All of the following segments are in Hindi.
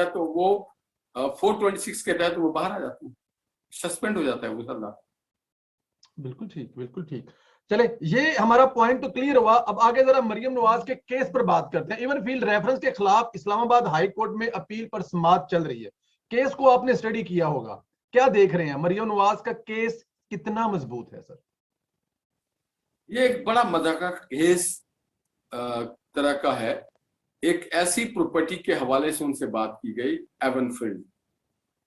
है तो वो 426 के तहत वो बाहर आ जाते हैं, सस्पेंड हो जाता है वो सल्ला। बिल्कुल ठीक, बिल्कुल ठीक। चले, ये हमारा पॉइंट तो क्लियर हुआ। अब आगे जरा मरियम नवाज के केस पर बात करते हैं। इवन फील्ड रेफरेंस के खिलाफ इस्लामाबाद हाई कोर्ट में अपील पर समाअत चल रही है। केस को आपने स्टडी किया होगा, क्या देख रहे हैं मरियम नवाज का केस कितना मजबूत है सर? ये एक बड़ा मजा का केस तरह का है। एक ऐसी प्रॉपर्टी के हवाले से उनसे बात की गई, एवनफील्ड।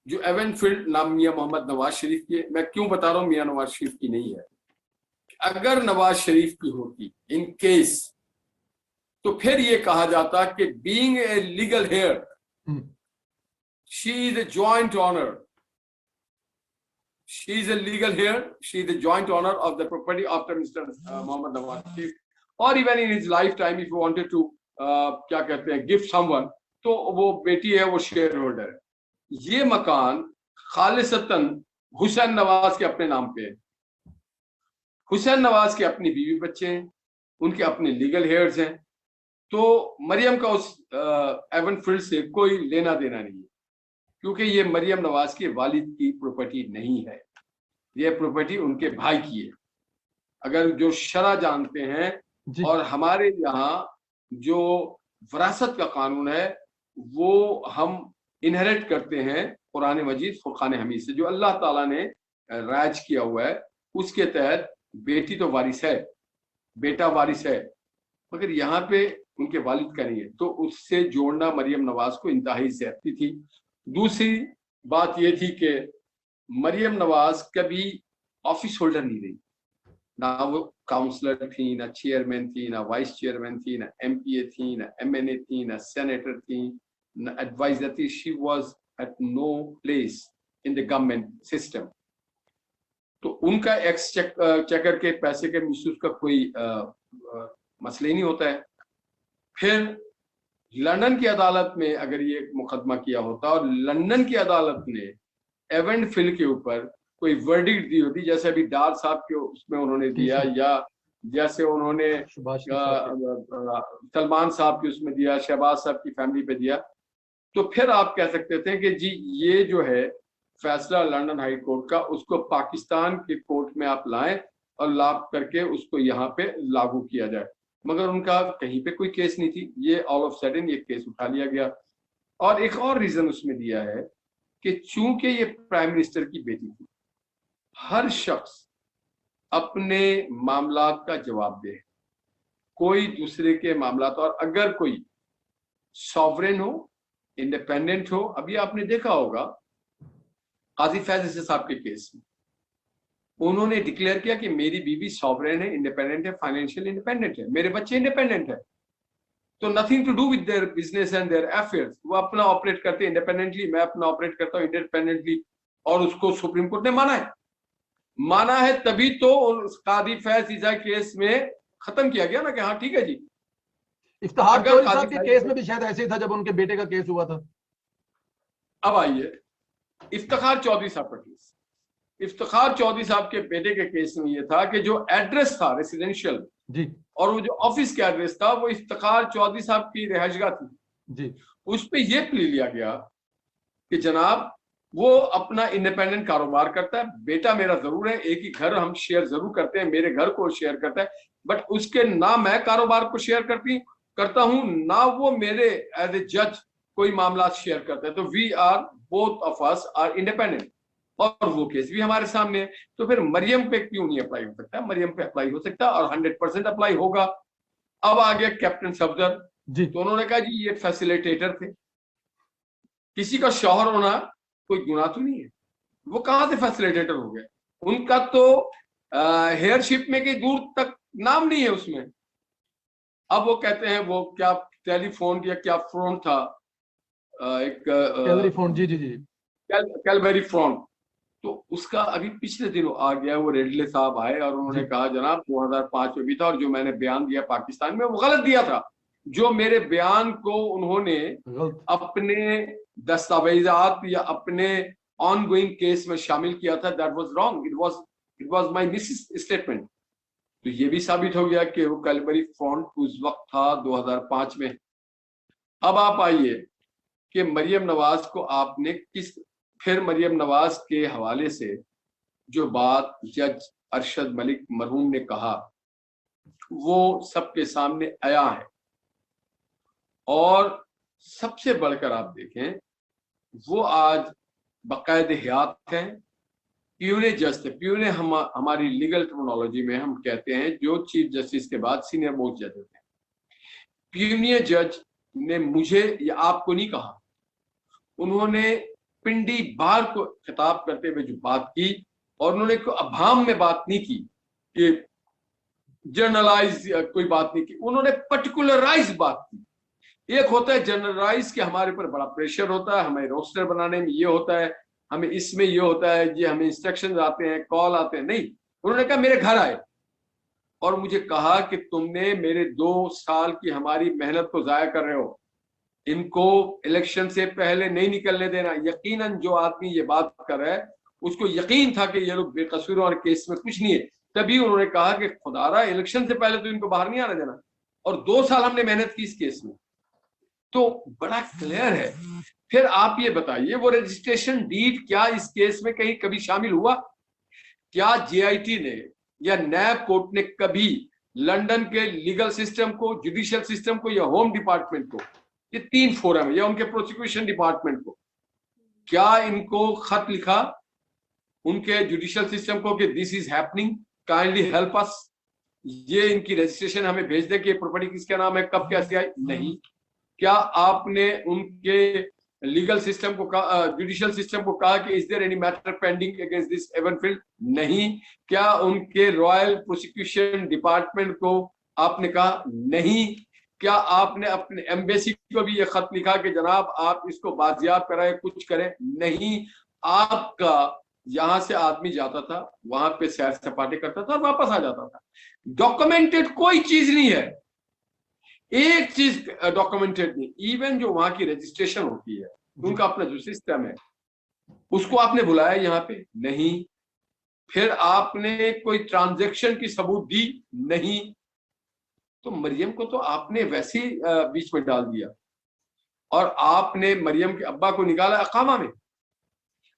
जो एवनफील्ड नाम मियां मोहम्मद नवाज शरीफ की है। मैं क्यों बता रहा हूं मियां नवाज शरीफ की नहीं है, अगर नवाज शरीफ की होती इन केस, तो फिर ये कहा जाता कि being a legal heir, she is a joint owner, she is a legal heir, she is the joint owner of the property after Mr. Mohammad Nawaz Sharif, or even in his lifetime if you wanted to क्या कहते हैं gift someone, तो वो बेटी है, वो शेयर होल्डर है। ये मकान खालिसतन हुसैन नवाज के अपने नाम पे है। हुसैन नवाज के अपनी बीवी बच्चे हैं, उनके अपने लीगल हेयर्स हैं, तो मरियम का उस एवनफील्ड से कोई लेना देना नहीं है, क्योंकि ये मरियम नवाज के वालिद की प्रॉपर्टी नहीं है, ये प्रॉपर्टी उनके भाई की है। अगर जो शरा जानते हैं, और हमारे यहाँ जो विरासत का कानून है वो हम इनहेरिट करते हैं कुरान मजीद फुरकान हमीद से, जो अल्लाह ताला ने राज किया हुआ है, उसके तहत बेटी तो वारिस है, बेटा वारिस है, मगर यहाँ पे उनके वालिद का नहीं है, तो उससे जोड़ना मरियम नवाज को इंतहाई ज्यादती थी। दूसरी बात यह थी कि मरियम नवाज कभी ऑफिस होल्डर नहीं रही, ना वो काउंसलर थी, ना चेयरमैन थी, ना वाइस चेयरमैन थी, ना एमपीए थी, ना एमएनए थी, ना सेनेटर थी, ना एडवाइजर थी। She was at no place in the government system. तो उनका एक्स चेकर के पैसे के मिसयूज का कोई मसला ही नहीं होता है। फिर लंदन की अदालत में अगर ये मुकदमा किया होता और लंदन की अदालत ने एवनफील्ड के ऊपर कोई वर्डिक्ट दी होती, जैसे अभी डार साहब के उसमें उन्होंने दिया, या जैसे उन्होंने सलमान साहब के उसमें दिया, शहबाज साहब की फैमिली पे दिया, तो फिर आप कह सकते थे कि जी ये जो है फैसला लंदन हाई कोर्ट का, उसको पाकिस्तान के कोर्ट में आप लाएं और लाभ करके उसको यहाँ पे लागू किया जाए। मगर उनका कहीं पे कोई केस नहीं थी, ये ऑल ऑफ सडन ये केस उठा लिया गया। और एक और रीजन उसमें दिया है कि चूंकि ये प्राइम मिनिस्टर की बेटी थी, हर शख्स अपने मामलात का जवाब दे, कोई दूसरे के मामलात, और अगर कोई सॉवरेन हो, इंडिपेंडेंट हो। अभी आपने देखा होगा काजी फैज साहब के केस में उन्होंने डिक्लेयर किया कि मेरी बीवी सॉवरेन है, इंडिपेंडेंट है, फाइनेंशियल इंडिपेंडेंट है, मेरे बच्चे इंडिपेंडेंट है, तो nothing to do with their business and their affairs. वो अपना ऑपरेट करते हैं इंडिपेंडेंटली, मैं अपना ऑपरेट करता हूँ इंडिपेंडेंटली, और उसको सुप्रीम कोर्ट ने माना है तभी तो काजी फैज ईसा केस में खत्म किया गया ना कि हाँ ठीक है जी। इफ्तिखार चौधरी साहब के केस में भी शायद ऐसे ही था जब उनके बेटे का केस हुआ था। अब आइए इफ्तिखार चौधरी साहब का केस, इफ्तिखार चौधरी साहब के बेटे के केस में यह था कि जो एड्रेस था रेसिडेंशियल जी, और वो जो ऑफिस का एड्रेस था वो इफ्तिखार चौधरी साहब की रिहायशगाह थी जी, उस पे ये प्ली लिया गया कि जनाब वो अपना इंडिपेंडेंट कारोबार करता है, बेटा मेरा जरूर है, एक ही घर हम शेयर जरूर करते हैं, मेरे घर को शेयर करता है, बट उसके ना मैं कारोबार को शेयर करता हूं, ना वो मेरे एज ए जज कोई मामला शेयर करता है, तो we are both of us are independent, और वो केस भी हमारे सामने है। तो फिर मरियम पे क्यों नहीं अप्लाई हो सकता? मरियम पे अप्लाई हो सकता है और 100% अप्लाई होगा। अब आ गया कैप्टन सफदर जी, तो उन्होंने कहा जी ये फैसिलिटेटर थे, किसी का शौहर होना कोई गुनाह तो नहीं है, वो कहां से फैसिलिटेटर हो गए? उनका तो हेयरशिप में कहीं दूर तक नाम नहीं है उसमें। अब वो कहते हैं वो क्या टेलीफोन या क्या फोन था, एक कैलबरी फोन, जी जी जी, कैलबरी फोन, तो उसका अभी पिछले दिनों आ गया, वो रेडले साहब आए और उन्होंने कहा जनाब 2005 में भी था और जो मैंने बयान दिया पाकिस्तान में वो गलत दिया था, जो मेरे बयान को उन्होंने अपने दस्तावेजात या अपने ऑनगोइंग केस में शामिल किया था, that was wrong, it was my miss statement. तो ये भी साबित हो गया कि वो कैलबरी फोन उस वक्त था 2005 में। अब आप आइए कि मरियम नवाज को आपने फिर मरियम नवाज के हवाले से जो बात जज अरशद मलिक मरहूम ने कहा वो सबके सामने आया है। और सबसे बढ़कर आप देखें, वो आज बाकायदे हयात हैं, प्यूरे जज थे। प्यूरे हमारी लीगल टर्मिनोलॉजी में हम कहते हैं जो चीफ जस्टिस के बाद सीनियर मोस्ट जज होते हैं। प्यूनियर जज ने मुझे या आपको नहीं कहा, उन्होंने पिंडी बार को खिताब करते हुए जो बात की, और उन्होंने कोई अभाम में बात नहीं की कि जर्नलाइज कोई बात नहीं की, उन्होंने पर्टिकुलराइज बात की। एक होता है जनरलाइज कि हमारे ऊपर बड़ा प्रेशर होता है, हमें रोस्टर बनाने में ये होता है, हमें इसमें ये होता है, ये हमें इंस्ट्रक्शंस आते हैं, कॉल आते हैं। नहीं, उन्होंने कहा मेरे घर आए और मुझे कहा कि तुमने मेरे 2 साल की हमारी मेहनत को जाया कर रहे हो, इनको इलेक्शन से पहले नहीं निकलने देना। यकीनन जो आदमी ये बात कर रहा है उसको यकीन था कि ये लोग बेकसूर और केस में कुछ नहीं है, तभी उन्होंने कहा कि खुदारा इलेक्शन से पहले तो इनको बाहर नहीं आने देना। और 2 साल हमने मेहनत की इस केस में, तो बड़ा क्लियर है। फिर आप ये बताइए, वो रजिस्ट्रेशन डीड क्या इस केस में कहीं कभी शामिल हुआ? क्या जेआईटी ने या नैब कोर्ट ने कभी लंदन के लीगल सिस्टम को, जुडिशियल सिस्टम को या होम डिपार्टमेंट को, ये 3 फोरम है, या उनके प्रोसिक्यूशन डिपार्टमेंट को, क्या इनको खत लिखा उनके जुडिशियल सिस्टम को कि this is happening, kindly help us, ये इनकी रजिस्ट्रेशन हमें भेज दे कि प्रॉपर्टी किसके नाम है, कब कैसे आई? नहीं। क्या आपने उनके लीगल सिस्टम को कहा, जुडिशियल सिस्टम को कहा कि is there any matter pending against this Avenfield? नहीं। क्या उनके रॉयल प्रोसिक्यूशन डिपार्टमेंट को आपने कहा? नहीं। क्या आपने अपने एम्बेसी को भी ये खत लिखा कि जनाब आप इसको बाजियाब कराएं, कुछ करें? नहीं। आपका यहां से आदमी जाता था, वहां पे सैर सपाटे करता था और वापस आ जाता था। डॉक्यूमेंटेड कोई चीज नहीं है, एक चीज डॉक्यूमेंटेड नहीं। इवन जो वहां की रजिस्ट्रेशन होती है, उनका अपना जो सिस्टम है, उसको आपने बुलाया यहाँ पे? नहीं। फिर आपने कोई ट्रांजैक्शन की सबूत दी? नहीं। तो मरियम को तो आपने वैसे ही बीच में डाल दिया, और आपने मरियम के अब्बा को निकाला अकामा में।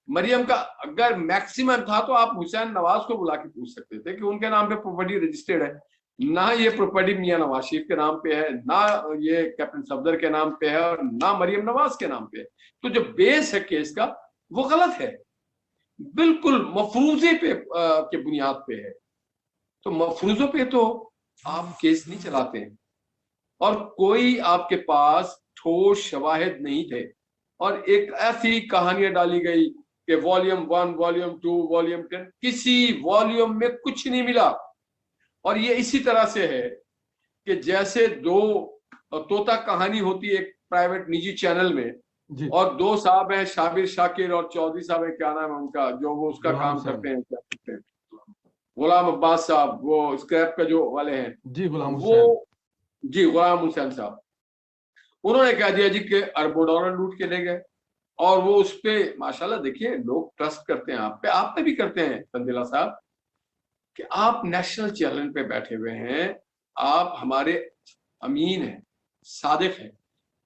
मरियम का अगर मैक्सिमम था तो आप हुसैन नवाज को बुला के पूछ सकते थे कि उनके नाम पे प्रॉपर्टी रजिस्टर्ड है। ना ये प्रॉपर्टी मियां नवाज शरीफ के नाम पे है, ना ये कैप्टन सफदर के नाम पे है, और ना मरियम नवाज के नाम पे है। तो जो बेस है केस का वो गलत है, बिल्कुल मफरूजे पे के बुनियाद पे है। तो मफरूजों पे तो आप केस नहीं चलाते हैं, और कोई आपके पास ठोस शवाहिद नहीं थे, और एक ऐसी कहानियां डाली गई कि वॉल्यूम 1, वॉल्यूम 2, वॉल्यूम 10, किसी वॉल्यूम में कुछ नहीं मिला। और ये इसी तरह से है कि जैसे 2 तोता कहानी होती है एक प्राइवेट निजी चैनल में, और 2 साहब हैं, शाबिर शाकिर और चौधरी साहब है, क्या नाम है उनका, जो वो उसका काम करते हैं, क्या करते हैं, गुलाम अब्बास साहब, वो स्क्रैप का जो वाले हैं जी, गुलाम हुसैन साहब। उन्होंने कह दिया जी कि अरबों डॉलर लूट के ले गए, और वो उस पे माशाल्लाह देखिए लोग ट्रस्ट करते हैं आप पे भी करते हैं तंदिला साहब, कि आप नेशनल चैनल पे बैठे हुए हैं, आप हमारे अमीन हैं, सादिक हैं,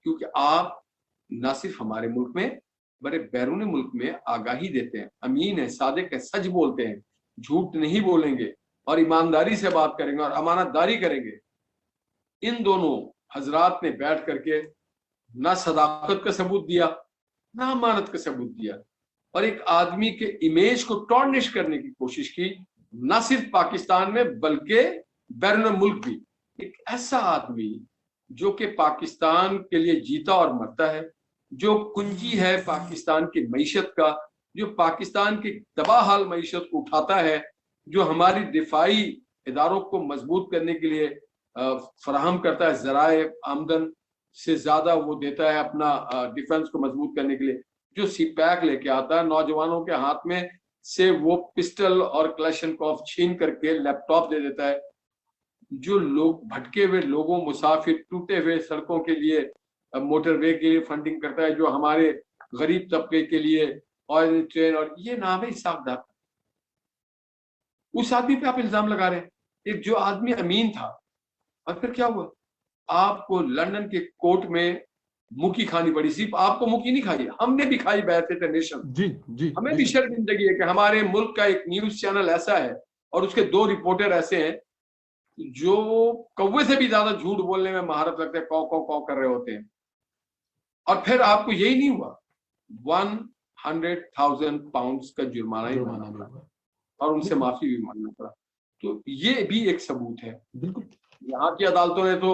क्योंकि आप न सिर्फ हमारे मुल्क में बड़े बैरून मुल्क में आगाही देते हैं, अमीन है, सादिक है, सच बोलते हैं, झूठ नहीं बोलेंगे, और ईमानदारी से बात करेंगे और अमानतदारी करेंगे। इन दोनों हजरात ने बैठ करके ना सदाकत का सबूत दिया, ना अमानत का सबूत दिया, और एक आदमी के इमेज को टॉर्निश करने की कोशिश की, ना सिर्फ पाकिस्तान में बल्कि बैरून मुल्क भी। एक ऐसा आदमी जो कि पाकिस्तान के लिए जीता और मरता है, जो कुंजी है पाकिस्तान की मईशत का, जो पाकिस्तान की तबाहाल मईशत को उठाता है, जो हमारी दिफाई इदारों को मजबूत करने के लिए फराहम करता है, जराए आमदन से ज्यादा वो देता है अपना डिफेंस को मजबूत करने के लिए, जो सीपैक लेके आता है नौजवानों के हाथ में से, वो पिस्टल और क्लैशनकॉफ छीन करके लैपटॉप दे देता है, जो लोग भटके हुए लोगों, मुसाफिर, टूटे हुए सड़कों के लिए, मोटरवे के लिए फंडिंग करता है, जो हमारे गरीब तबके के लिए ऑयल ट्रेन, और ये नाम है इसाक डार। उस आदमी पे आप इल्जाम लगा रहे हैं, एक जो आदमी अमीन था। और फिर क्या हुआ? आपको लंदन के कोर्ट में मुकी खानी पड़ी। सिर्फ आपको मुकी नहीं खाई, हमने भी खाई बैठे थे नेशन। जी जी हमें भी शर्मिंदगी है कि हमारे मुल्क का एक न्यूज चैनल ऐसा है और उसके 2 रिपोर्टर ऐसे हैं जो कौवे से भी ज्यादा झूठ बोलने में महारत रखते हैं, कौ कर रहे होते हैं। और फिर आपको यही नहीं हुआ, 100,000 पाउंड का जुर्माना ही भरना पड़ा और उनसे माफी भी मांगना पड़ा। तो ये भी एक सबूत है। बिल्कुल, यहाँ की अदालतों ने तो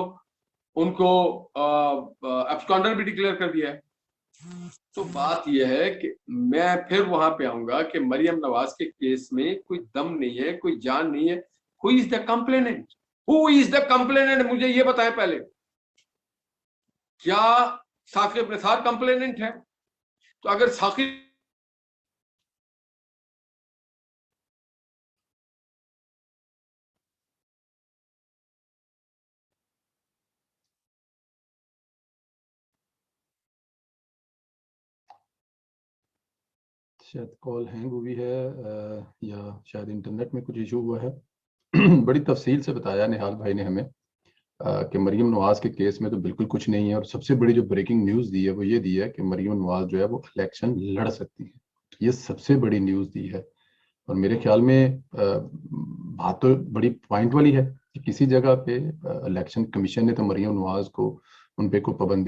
उनको एब्सकॉन्डर भी डिक्लेयर कर दिया है। तो बात यह है कि मैं फिर वहां पे आऊंगा कि मरियम नवाज के केस में कोई दम नहीं है, कोई जान नहीं है। Who is the complainant? Who is the complainant? मुझे ये बताएं पहले। क्या साकिब निसार कंप्लेनेंट है? तो अगर साकिब शायद कॉल हैंग हुई है या शायद इंटरनेट में कुछ इशू हुआ है। बड़ी तफसील से बताया निहाल भाई ने हमें कि मरियम नवाज के केस में तो बिल्कुल कुछ नहीं है, और सबसे बड़ी जो ब्रेकिंग न्यूज़ दी है वो ये दी है कि मरियम नवाज जो है वो इलेक्शन लड़ सकती है। ये सबसे बड़ी न्यूज़ दी है। और मेरे ख्याल में बात तो बड़ी पॉइंट वाली है कि किसी जगह पे इलेक्शन कमीशन ने तो मरियम नवाज को उन पे कोई पाबंदी